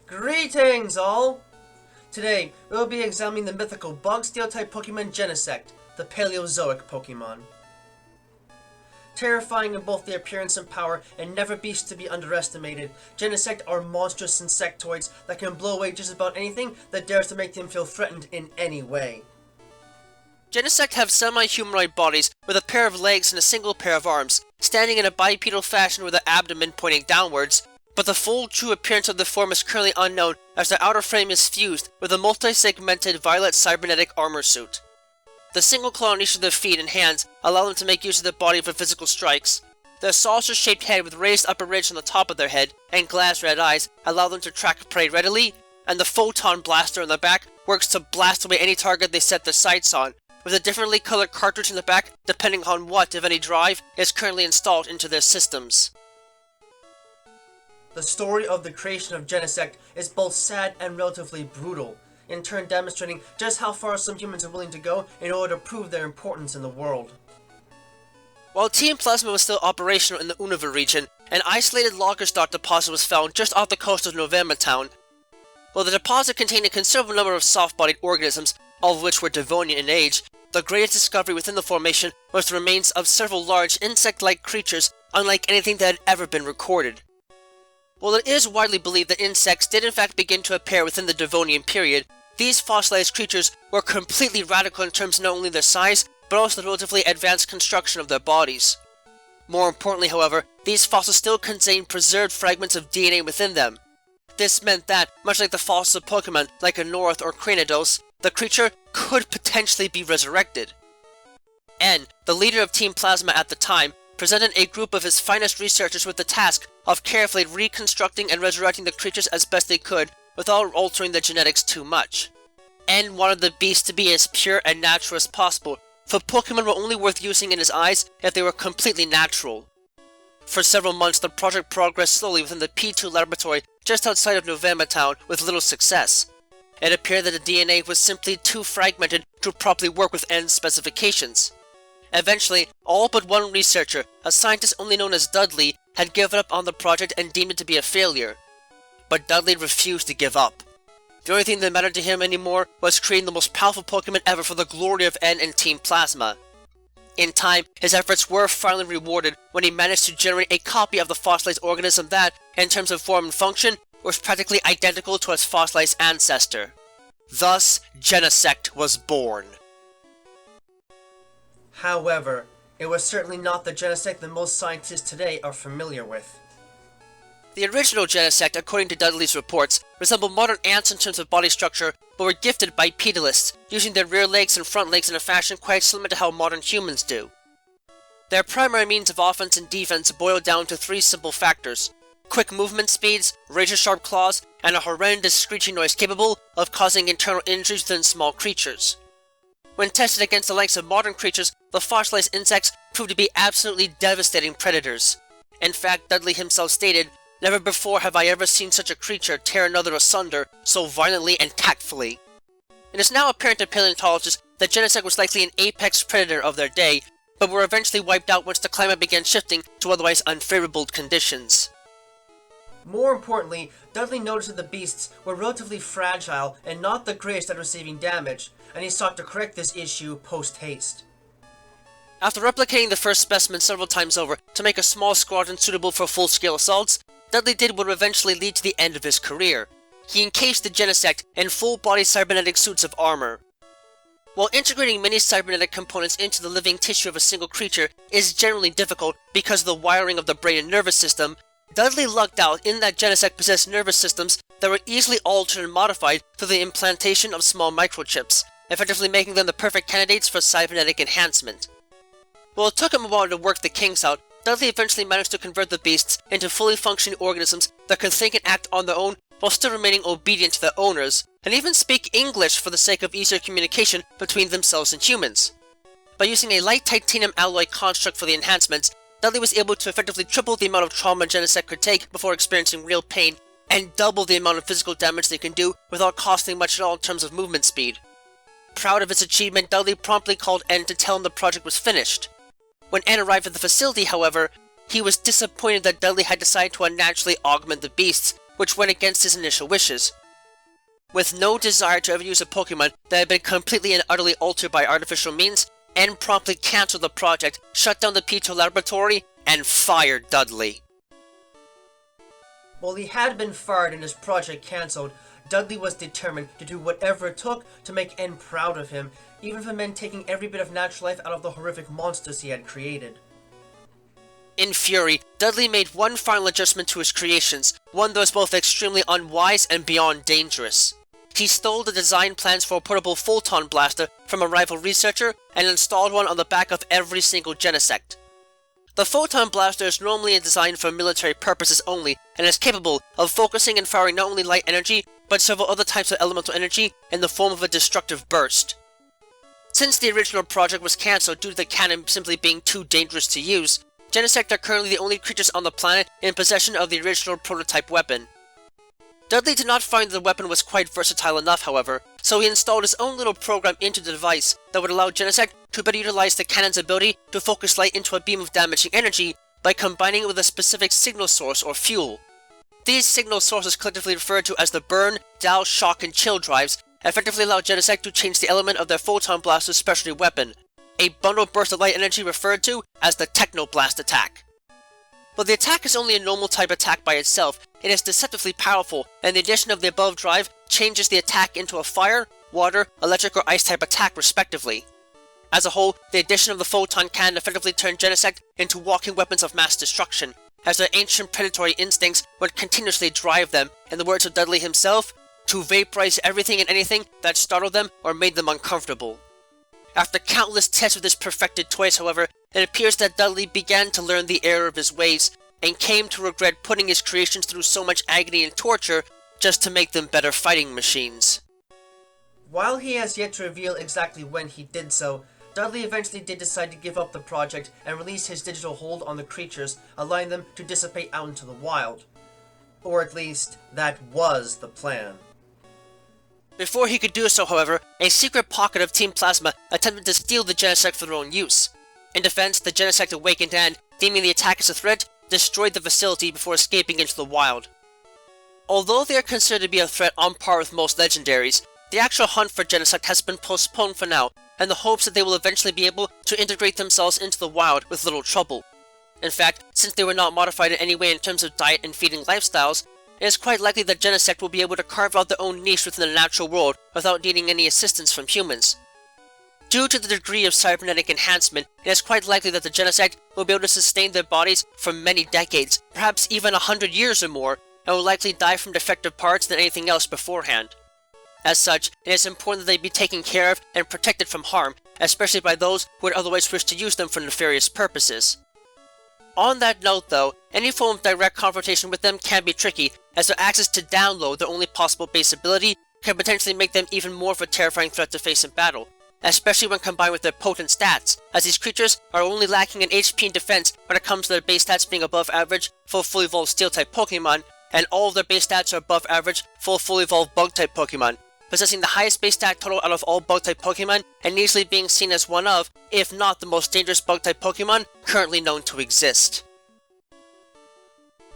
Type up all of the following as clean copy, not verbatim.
Greetings, all! Today, we'll be examining the mythical bog steel type Pokemon Genesect, the Paleozoic Pokemon. Terrifying in both their appearance and power, and never beasts to be underestimated, Genesect are monstrous insectoids that can blow away just about anything that dares to make them feel threatened in any way. Genesect have semi-humanoid bodies with a pair of legs and a single pair of arms, standing in a bipedal fashion with the abdomen pointing downwards, but the full true appearance of the form is currently unknown as their outer frame is fused with a multi-segmented violet cybernetic armor suit. The single claw on each of their feet and hands allow them to make use of their body for physical strikes. Their saucer-shaped head with raised upper ridge on the top of their head and glass red eyes allow them to track prey readily, and the photon blaster on the back works to blast away any target they set their sights on, with a differently colored cartridge in the back depending on what, if any, drive is currently installed into their systems. The story of the creation of Genesect is both sad and relatively brutal, in turn demonstrating just how far some humans are willing to go in order to prove their importance in the world. While Team Plasma was still operational in the Unova region, an isolated Lagerstadt deposit was found just off the coast of November Town. While the deposit contained a considerable number of soft-bodied organisms, all of which were Devonian in age, the greatest discovery within the formation was the remains of several large insect-like creatures unlike anything that had ever been recorded. While it is widely believed that insects did in fact begin to appear within the Devonian period, these fossilized creatures were completely radical in terms of not only their size, but also the relatively advanced construction of their bodies. More importantly, however, these fossils still contain preserved fragments of DNA within them. This meant that, much like the fossils of Pokemon like a North or Cranidos, the creature could potentially be resurrected. N, the leader of Team Plasma at the time, presented a group of his finest researchers with the task of carefully reconstructing and resurrecting the creatures as best they could without altering their genetics too much. N wanted the beast to be as pure and natural as possible, for Pokemon were only worth using in his eyes if they were completely natural. For several months the project progressed slowly within the P2 laboratory just outside of November Town with little success. It appeared that the DNA was simply too fragmented to properly work with N's specifications. Eventually, all but one researcher, a scientist only known as Dudley, had given up on the project and deemed it to be a failure. But Dudley refused to give up. The only thing that mattered to him anymore was creating the most powerful Pokemon ever for the glory of N and Team Plasma. In time, his efforts were finally rewarded when he managed to generate a copy of the fossilized organism that, in terms of form and function, was practically identical to its fossilized ancestor. Thus, Genesect was born. However, it was certainly not the Genesect that most scientists today are familiar with. The original Genesect, according to Dudley's reports, resembled modern ants in terms of body structure, but were gifted bipedalists, using their rear legs and front legs in a fashion quite similar to how modern humans do. Their primary means of offense and defense boiled down to three simple factors: quick movement speeds, razor-sharp claws, and a horrendous screeching noise capable of causing internal injuries within small creatures. When tested against the likes of modern creatures, the fossilized insects proved to be absolutely devastating predators. In fact, Dudley himself stated, "Never before have I ever seen such a creature tear another asunder so violently and tactfully." It is now apparent to paleontologists that Genesect was likely an apex predator of their day, but were eventually wiped out once the climate began shifting to otherwise unfavorable conditions. More importantly, Dudley noticed that the beasts were relatively fragile and not the greatest at receiving damage, and he sought to correct this issue post-haste. After replicating the first specimen several times over to make a small squadron suitable for full-scale assaults, Dudley did what would eventually lead to the end of his career. He encased the Genesect in full-body cybernetic suits of armor. While integrating many cybernetic components into the living tissue of a single creature is generally difficult because of the wiring of the brain and nervous system, Dudley lucked out in that Genesect possessed nervous systems that were easily altered and modified through the implantation of small microchips, effectively making them the perfect candidates for cybernetic enhancement. While it took him a while to work the kinks out, Dudley eventually managed to convert the beasts into fully functioning organisms that could think and act on their own while still remaining obedient to their owners, and even speak English for the sake of easier communication between themselves and humans. By using a light titanium alloy construct for the enhancements, Dudley was able to effectively triple the amount of trauma Genesect could take before experiencing real pain, and double the amount of physical damage they can do without costing much at all in terms of movement speed. Proud of his achievement, Dudley promptly called N to tell him the project was finished. When N arrived at the facility, however, he was disappointed that Dudley had decided to unnaturally augment the beasts, which went against his initial wishes. With no desire to ever use a Pokemon that had been completely and utterly altered by artificial means, N promptly cancelled the project, shut down the P2 laboratory, and fired Dudley. While he had been fired and his project cancelled, Dudley was determined to do whatever it took to make N proud of him, even if it meant taking every bit of natural life out of the horrific monsters he had created. In fury, Dudley made one final adjustment to his creations, one that was both extremely unwise and beyond dangerous. He stole the design plans for a portable photon blaster from a rival researcher and installed one on the back of every single Genesect. The photon blaster is normally designed for military purposes only, and is capable of focusing and firing not only light energy, but several other types of elemental energy in the form of a destructive burst. Since the original project was cancelled due to the cannon simply being too dangerous to use, Genesect are currently the only creatures on the planet in possession of the original prototype weapon. Dudley did not find the weapon was quite versatile enough, however, so he installed his own little program into the device that would allow Genesect to better utilize the cannon's ability to focus light into a beam of damaging energy by combining it with a specific signal source or fuel. These signal sources, collectively referred to as the burn, douse, shock, and chill drives, effectively allow Genesect to change the element of their photon blaster's specialty weapon, a bundled burst of light energy referred to as the Technoblast attack. But the attack is only a normal type attack by itself, it is deceptively powerful, and the addition of the above drive changes the attack into a fire, water, electric, or ice type attack respectively. As a whole, the addition of the photon cannon effectively turned Genesect into walking weapons of mass destruction, as their ancient predatory instincts would continuously drive them, in the words of Dudley himself, to vaporize everything and anything that startled them or made them uncomfortable. After countless tests with this perfected toys, however, it appears that Dudley began to learn the error of his ways, and came to regret putting his creations through so much agony and torture just to make them better fighting machines. While he has yet to reveal exactly when he did so, Dudley eventually did decide to give up the project and release his digital hold on the creatures, allowing them to dissipate out into the wild. Or at least, that was the plan. Before he could do so, however, a secret pocket of Team Plasma attempted to steal the Genesect for their own use. In defense, the Genesect awakened and, deeming the attack as a threat, destroyed the facility before escaping into the wild. Although they are considered to be a threat on par with most legendaries, the actual hunt for Genesect has been postponed for now, in the hopes that they will eventually be able to integrate themselves into the wild with little trouble. In fact, since they were not modified in any way in terms of diet and feeding lifestyles, it is quite likely that Genesect will be able to carve out their own niche within the natural world without needing any assistance from humans. Due to the degree of cybernetic enhancement, it is quite likely that the Genesect will be able to sustain their bodies for many decades, perhaps even 100 years or more, and will likely die from defective parts than anything else beforehand. As such, it is important that they be taken care of and protected from harm, especially by those who would otherwise wish to use them for nefarious purposes. On that note though, any form of direct confrontation with them can be tricky, as their access to download, their only possible base ability, can potentially make them even more of a terrifying threat to face in battle, especially when combined with their potent stats, as these creatures are only lacking in HP and defense when it comes to their base stats being above average for fully evolved Steel-type Pokemon, and all of their base stats are above average for fully evolved Bug-type Pokemon, possessing the highest base stat total out of all Bug-type Pokemon, and easily being seen as one of, if not the most dangerous Bug-type Pokemon currently known to exist.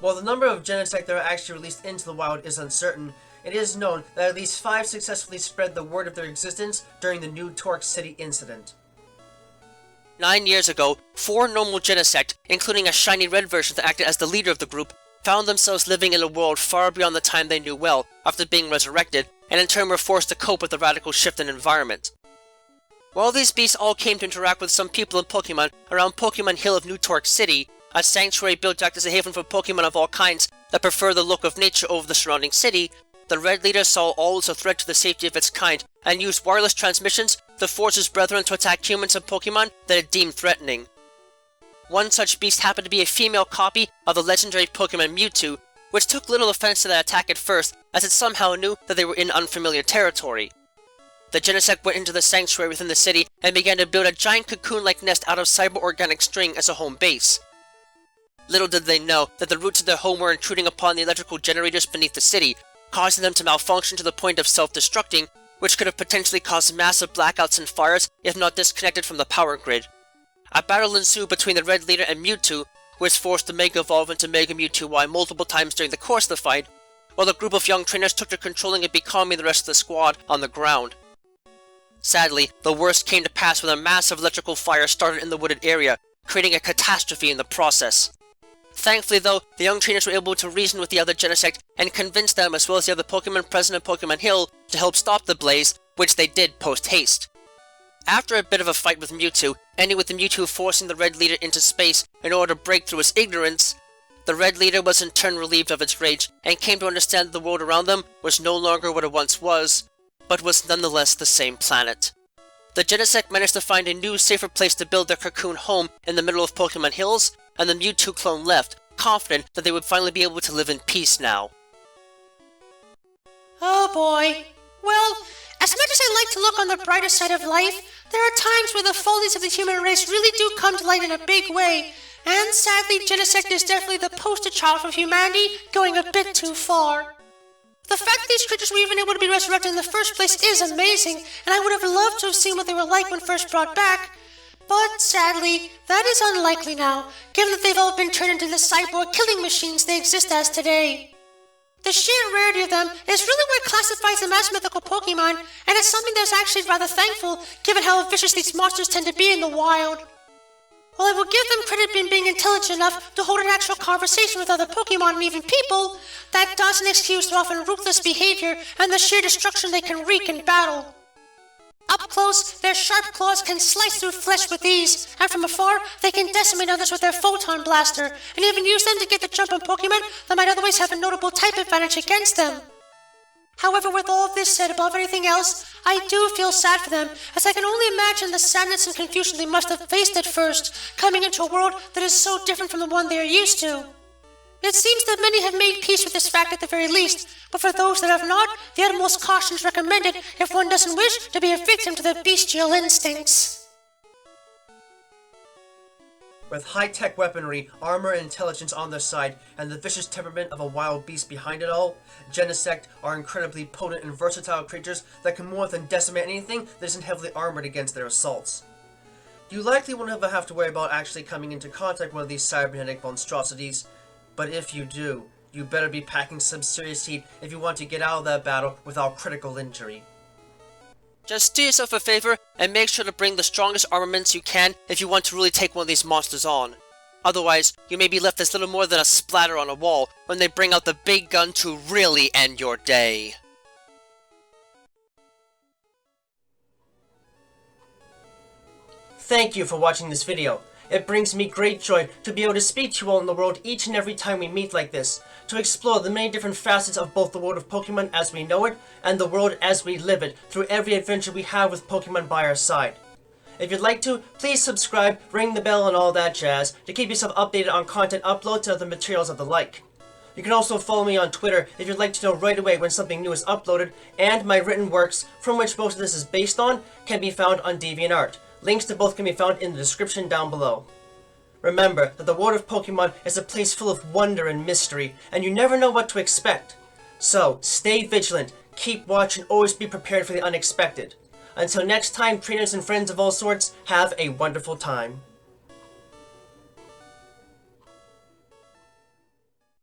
While the number of Genesect that are actually released into the wild is uncertain, it is known that at least 5 successfully spread the word of their existence during the New Torque City incident. 9 years ago, 4 normal Genesect, including a shiny red version that acted as the leader of the group, found themselves living in a world far beyond the time they knew well after being resurrected, and in turn were forced to cope with the radical shift in environment. While these beasts all came to interact with some people and Pokemon around Pokemon Hill of New Torque City, a sanctuary built to act as a haven for Pokemon of all kinds that prefer the look of nature over the surrounding city, the Red Leader saw all as a threat to the safety of its kind, and used wireless transmissions to force his brethren to attack humans and Pokemon that it deemed threatening. One such beast happened to be a female copy of the legendary Pokemon Mewtwo, which took little offense to that attack at first, as it somehow knew that they were in unfamiliar territory. The Genesect went into the sanctuary within the city and began to build a giant cocoon-like nest out of cyber-organic string as a home base. Little did they know that the roots of their home were intruding upon the electrical generators beneath the city, causing them to malfunction to the point of self-destructing, which could have potentially caused massive blackouts and fires if not disconnected from the power grid. A battle ensued between the Red Leader and Mewtwo, who was forced to Mega Evolve into Mega Mewtwo Y multiple times during the course of the fight, while a group of young trainers took to controlling and becalming the rest of the squad on the ground. Sadly, the worst came to pass when a massive electrical fire started in the wooded area, creating a catastrophe in the process. Thankfully though, the young trainers were able to reason with the other Genesect and convince them, as well as the other Pokemon present in Pokemon Hill, to help stop the blaze, which they did post-haste. After a bit of a fight with Mewtwo, ending with the Mewtwo forcing the Red Leader into space in order to break through his ignorance, the Red Leader was in turn relieved of its rage and came to understand that the world around them was no longer what it once was, but was nonetheless the same planet. The Genesect managed to find a new, safer place to build their cocoon home in the middle of Pokemon Hills, and the Mewtwo clone left, confident that they would finally be able to live in peace now. Oh boy. Well, as much as I like to look on the brighter side of life, there are times where the follies of the human race really do come to light in a big way, and sadly Genesect is definitely the poster child for humanity going a bit too far. The fact that these creatures were even able to be resurrected in the first place is amazing, and I would have loved to have seen what they were like when first brought back. But sadly, that is unlikely now, given that they've all been turned into the cyborg killing machines they exist as today. The sheer rarity of them is really what classifies them as mythical Pokemon, and it's something that's actually rather thankful, given how vicious these monsters tend to be in the wild. While I will give them credit in being intelligent enough to hold an actual conversation with other Pokemon and even people, that doesn't excuse their often ruthless behavior and the sheer destruction they can wreak in battle. Up close, their sharp claws can slice through flesh with ease, and from afar, they can decimate others with their Photon Blaster, and even use them to get the jump on Pokemon that might otherwise have a notable type advantage against them. However, with all of this said above everything else, I do feel sad for them, as I can only imagine the sadness and confusion they must have faced at first, coming into a world that is so different from the one they are used to. It seems that many have made peace with this fact at the very least, but for those that have not, the utmost caution is recommended if one doesn't wish to be a victim to their bestial instincts. With high-tech weaponry, armor and intelligence on their side, and the vicious temperament of a wild beast behind it all, Genesect are incredibly potent and versatile creatures that can more than decimate anything that isn't heavily armored against their assaults. You likely won't ever have to worry about actually coming into contact with one of these cybernetic monstrosities, but if you do, you better be packing some serious heat if you want to get out of that battle without critical injury. Just do yourself a favor and make sure to bring the strongest armaments you can if you want to really take one of these monsters on. Otherwise, you may be left as little more than a splatter on a wall when they bring out the big gun to really end your day. Thank you for watching this video. It brings me great joy to be able to speak to you all in the world each and every time we meet like this, to explore the many different facets of both the world of Pokemon as we know it, and the world as we live it, through every adventure we have with Pokemon by our side. If you'd like to, please subscribe, ring the bell and all that jazz, to keep yourself updated on content uploads and other materials of the like. You can also follow me on Twitter if you'd like to know right away when something new is uploaded, and my written works, from which most of this is based on, can be found on DeviantArt. Links to both can be found in the description down below. Remember that the world of Pokemon is a place full of wonder and mystery, and you never know what to expect. So, stay vigilant, keep watch, and always be prepared for the unexpected. Until next time, trainers and friends of all sorts, have a wonderful time.